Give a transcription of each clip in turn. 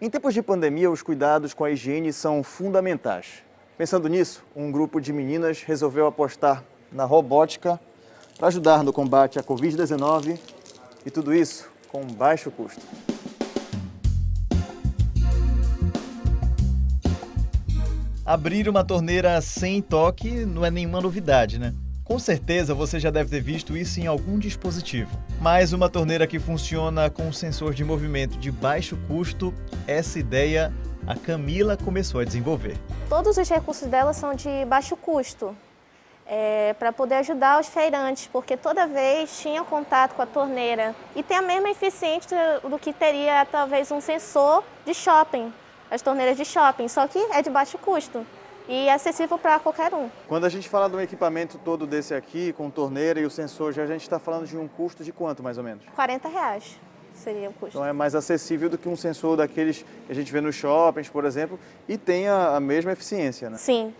Em tempos de pandemia, os cuidados com a higiene são fundamentais. Pensando nisso, um grupo de meninas resolveu apostar na robótica para ajudar no combate à Covid-19 e tudo isso com baixo custo. Abrir uma torneira sem toque não é nenhuma novidade, né? Com certeza você já deve ter visto isso em algum dispositivo. Mas uma torneira que funciona com um sensor de movimento de baixo custo, essa ideia a Camila começou a desenvolver. Todos os recursos dela são de baixo custo, para poder ajudar os feirantes, porque toda vez tinha contato com a torneira e tem a mesma eficiência do que teria talvez um sensor de shopping, as torneiras de shopping, só que é de baixo custo e é acessível para qualquer um. Quando a gente fala de um equipamento todo desse aqui, com torneira e o sensor, já a gente está falando de um custo de quanto mais ou menos? R$40 seria o custo. Então é mais acessível do que um sensor daqueles que a gente vê nos shoppings, por exemplo, e tem a mesma eficiência, né? Sim.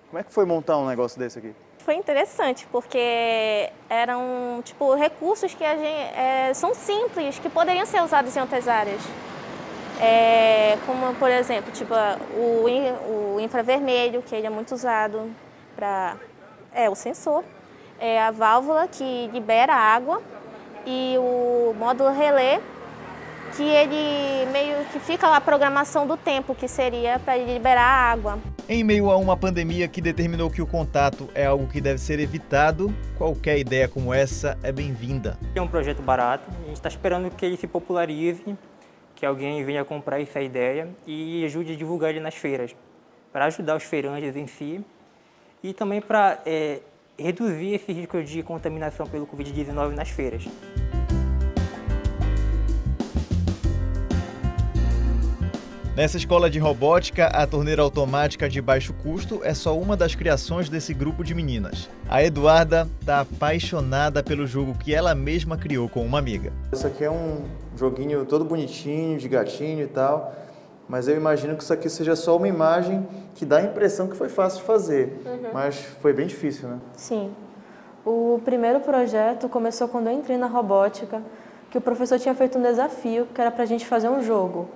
Como é que foi montar um negócio desse aqui? Foi interessante, porque eram recursos que são simples, que poderiam ser usados em outras áreas. Como, por exemplo, o infravermelho, que ele é muito usado para o sensor, a válvula que libera água e o módulo relé, que ele meio que fica a programação do tempo, que seria para liberar a água. Em meio a uma pandemia que determinou que o contato é algo que deve ser evitado, qualquer ideia como essa é bem-vinda. É um projeto barato, a gente está esperando que ele se popularize, que alguém venha comprar essa ideia e ajude a divulgar ele nas feiras, para ajudar os feirantes em si e também para reduzir esse risco de contaminação pelo Covid-19 nas feiras. Nessa escola de robótica, a torneira automática de baixo custo é só uma das criações desse grupo de meninas. A Eduarda está apaixonada pelo jogo que ela mesma criou com uma amiga. Isso aqui é um joguinho todo bonitinho, de gatinho e tal, mas eu imagino que isso aqui seja só uma imagem que dá a impressão que foi fácil de fazer, mas foi bem difícil, né? Sim. O primeiro projeto começou quando eu entrei na robótica, que o professor tinha feito um desafio, que era para a gente fazer um jogo.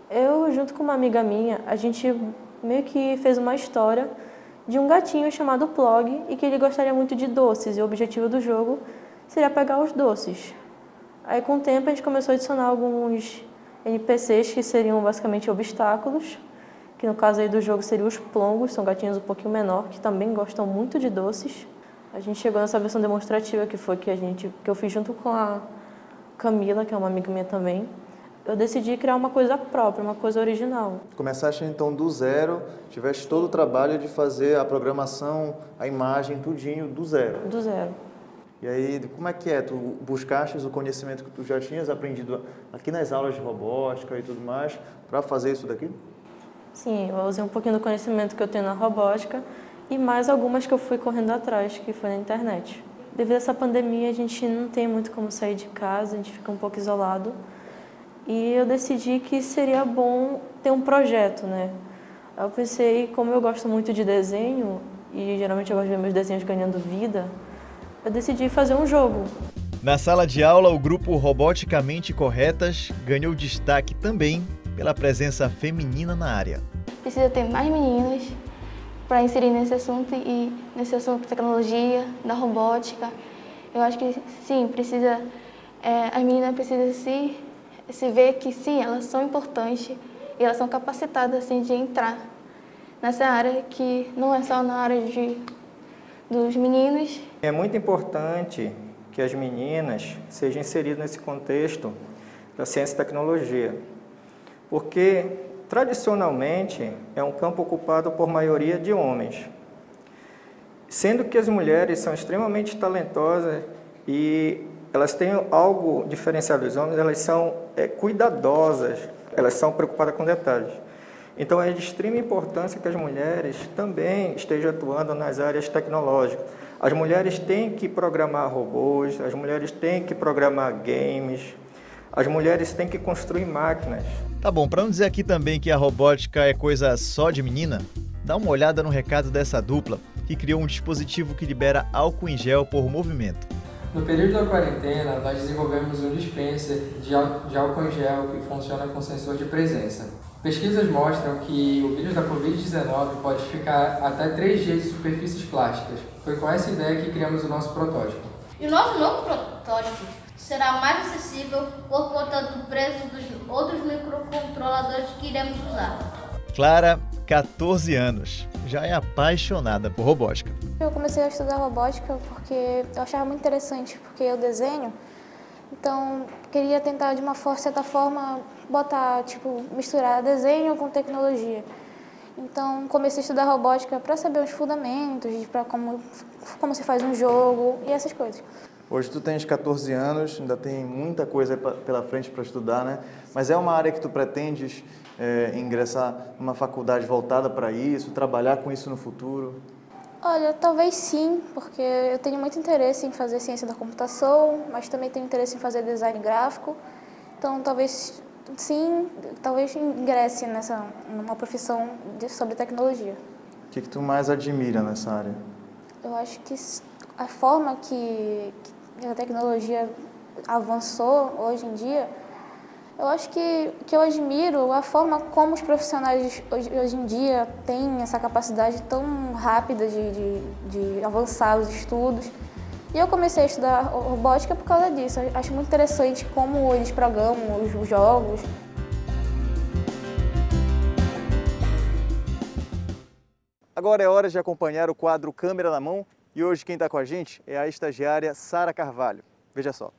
Eu, junto com uma amiga minha, a gente meio que fez uma história de um gatinho chamado Plog e que ele gostaria muito de doces, e o objetivo do jogo seria pegar os doces. Aí, com o tempo, a gente começou a adicionar alguns NPCs que seriam basicamente obstáculos, que no caso aí do jogo seriam os Plongos, são gatinhos um pouquinho menor, que também gostam muito de doces. A gente chegou nessa versão demonstrativa, que foi que eu fiz junto com a Camila, que é uma amiga minha também. Eu decidi criar uma coisa própria, uma coisa original. Começaste então do zero, tiveste todo o trabalho de fazer a programação, a imagem, tudinho do zero. Do zero. E aí, como é que é? Tu buscaste o conhecimento que tu já tinhas aprendido aqui nas aulas de robótica e tudo mais, para fazer isso daqui? Sim, eu usei um pouquinho do conhecimento que eu tenho na robótica e mais algumas que eu fui correndo atrás, que foi na internet. Devido a essa pandemia, a gente não tem muito como sair de casa, a gente fica um pouco isolado. E eu decidi que seria bom ter um projeto, né? Eu pensei, como eu gosto muito de desenho, e geralmente eu gosto de ver meus desenhos ganhando vida, eu decidi fazer um jogo. Na sala de aula, o grupo Roboticamente Corretas ganhou destaque também pela presença feminina na área. Precisa ter mais meninas para inserir nesse assunto e nesse assunto de tecnologia, da robótica. Eu acho que sim, precisa, as meninas precisam se ver que sim, elas são importantes e elas são capacitadas assim, de entrar nessa área que não é só na área dos meninos. É muito importante que as meninas sejam inseridas nesse contexto da ciência e tecnologia, porque tradicionalmente é um campo ocupado por maioria de homens, sendo que as mulheres são extremamente talentosas e elas têm algo diferenciado dos homens, elas são cuidadosas, elas são preocupadas com detalhes. Então é de extrema importância que as mulheres também estejam atuando nas áreas tecnológicas. As mulheres têm que programar robôs, as mulheres têm que programar games, as mulheres têm que construir máquinas. Tá bom, para não dizer aqui também que a robótica é coisa só de menina, dá uma olhada no recado dessa dupla que criou um dispositivo que libera álcool em gel por movimento. No período da quarentena, nós desenvolvemos um dispenser de álcool em gel que funciona com sensor de presença. Pesquisas mostram que o vírus da Covid-19 pode ficar até 3 dias de superfícies plásticas. Foi com essa ideia que criamos o nosso protótipo. E o nosso novo protótipo será mais acessível por conta do preço dos outros microcontroladores que iremos usar. Clara, 14 anos, já é apaixonada por robótica. Eu comecei a estudar robótica porque eu achava muito interessante, porque eu desenho, então queria tentar de uma certa forma botar, misturar desenho com tecnologia. Então comecei a estudar robótica para saber os fundamentos, para como se faz um jogo e essas coisas. Hoje tu tens 14 anos, ainda tem muita coisa pela frente para estudar, né? Mas é uma área que tu pretendes ingressar numa faculdade voltada para isso, trabalhar com isso no futuro? Olha, talvez sim, porque eu tenho muito interesse em fazer ciência da computação, mas também tenho interesse em fazer design gráfico. Então, talvez sim, talvez ingresse numa profissão sobre tecnologia. O que tu mais admira nessa área? Eu acho que a forma que a tecnologia avançou hoje em dia, eu acho que eu admiro a forma como os profissionais hoje em dia têm essa capacidade tão rápida de avançar os estudos. E eu comecei a estudar robótica por causa disso. Eu acho muito interessante como eles programam os jogos. Agora é hora de acompanhar o quadro Câmera na Mão e hoje quem está com a gente é a estagiária Sara Carvalho. Veja só.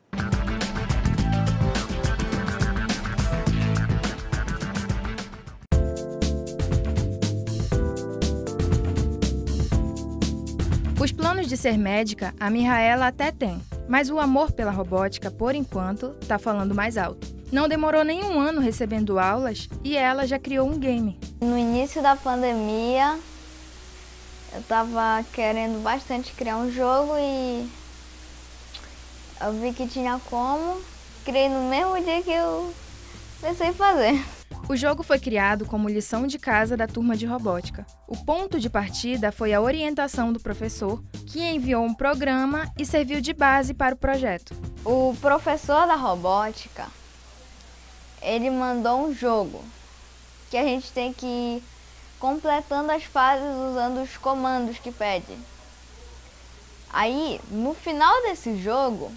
Os planos de ser médica, a Mihaela até tem, mas o amor pela robótica, por enquanto, está falando mais alto. Não demorou nem um ano recebendo aulas e ela já criou um game. No início da pandemia, eu estava querendo bastante criar um jogo e eu vi que tinha como, criei no mesmo dia que eu pensei em fazer. O jogo foi criado como lição de casa da turma de robótica. O ponto de partida foi a orientação do professor, que enviou um programa e serviu de base para o projeto. O professor da robótica, ele mandou um jogo, que a gente tem que ir completando as fases usando os comandos que pede. Aí, no final desse jogo,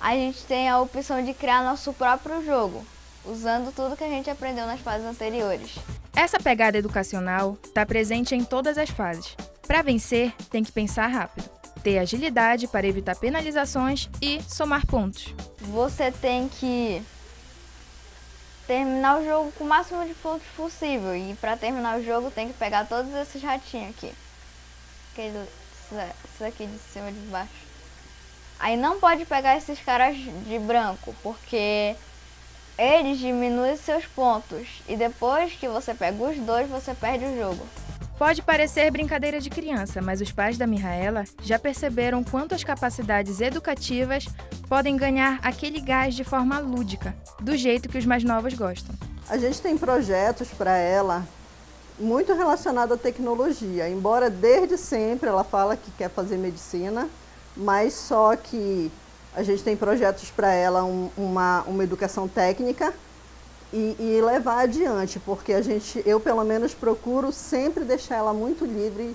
a gente tem a opção de criar nosso próprio jogo, usando tudo que a gente aprendeu nas fases anteriores. Essa pegada educacional está presente em todas as fases. Para vencer, tem que pensar rápido, ter agilidade para evitar penalizações e somar pontos. Você tem que terminar o jogo com o máximo de pontos possível. E para terminar o jogo tem que pegar todos esses ratinhos aqui. Esses aqui de cima e de baixo. Aí não pode pegar esses caras de branco, porque eles diminuem seus pontos. E depois que você pega os dois, você perde o jogo. Pode parecer brincadeira de criança, mas os pais da Mihaela já perceberam quanto as capacidades educativas podem ganhar aquele gás de forma lúdica, do jeito que os mais novos gostam. A gente tem projetos para ela muito relacionados à tecnologia, embora desde sempre ela fala que quer fazer medicina, mas só que a gente tem projetos para ela, uma educação técnica e levar adiante, porque eu pelo menos procuro sempre deixar ela muito livre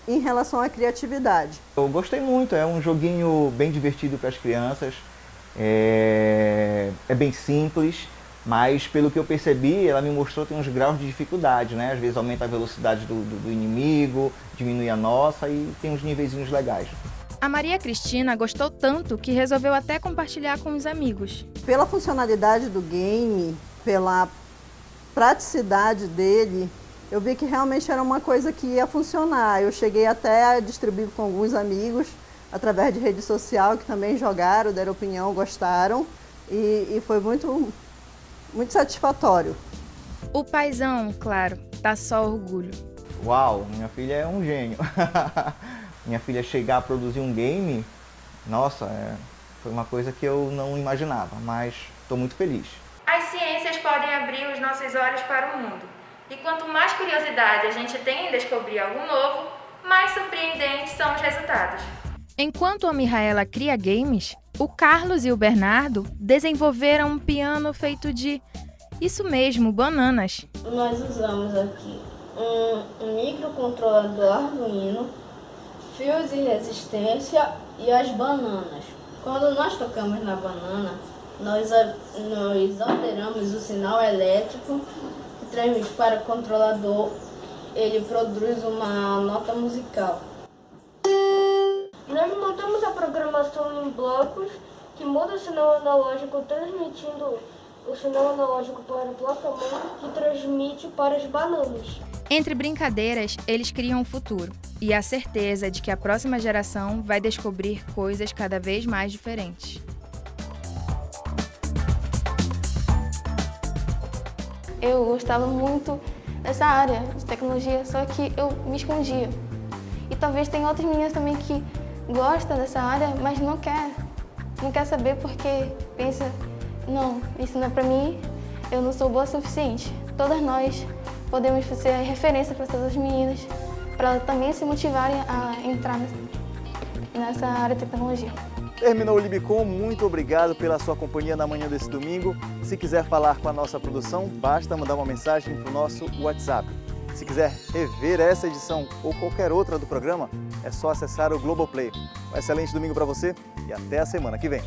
em relação à criatividade. Eu gostei muito, é um joguinho bem divertido para as crianças, é bem simples, mas pelo que eu percebi, ela me mostrou que tem uns graus de dificuldade, né? Às vezes aumenta a velocidade do inimigo, diminui a nossa e tem uns niveizinhos legais. A Maria Cristina gostou tanto que resolveu até compartilhar com os amigos. Pela funcionalidade do game, pela praticidade dele, eu vi que realmente era uma coisa que ia funcionar. Eu cheguei até a distribuir com alguns amigos, através de rede social, que também jogaram, deram opinião, gostaram, e foi muito satisfatório. O paizão, claro, tá só orgulho. Uau, minha filha é um gênio. Minha filha chegar a produzir um game, nossa, foi uma coisa que eu não imaginava, mas estou muito feliz. As ciências podem abrir os nossos olhos para o mundo. E quanto mais curiosidade a gente tem em descobrir algo novo, mais surpreendentes são os resultados. Enquanto a Mihaela cria games, o Carlos e o Bernardo desenvolveram um piano feito de Isso mesmo, bananas. Nós usamos aqui um microcontrolador Arduino, fios de resistência e as bananas. Quando nós tocamos na banana, nós alteramos o sinal elétrico que transmite para o controlador. Ele produz uma nota musical. Nós montamos a programação em blocos que muda o sinal analógico, transmitindo o sinal analógico para a placa-mãe, que transmite para as bananas. Entre brincadeiras, eles criam o futuro e a certeza de que a próxima geração vai descobrir coisas cada vez mais diferentes. Eu gostava muito dessa área de tecnologia, só que eu me escondia. E talvez tenha outras meninas também que gostam dessa área, mas não quer saber porque pensa, não, isso não é para mim, eu não sou boa o suficiente. Todas nós podemos ser referência para todas as meninas, para elas também se motivarem a entrar nessa área de tecnologia. Terminou o Libicom, muito obrigado pela sua companhia na manhã desse domingo. Se quiser falar com a nossa produção, basta mandar uma mensagem para o nosso WhatsApp. Se quiser rever essa edição ou qualquer outra do programa, é só acessar o Globoplay. Um excelente domingo para você e até a semana que vem.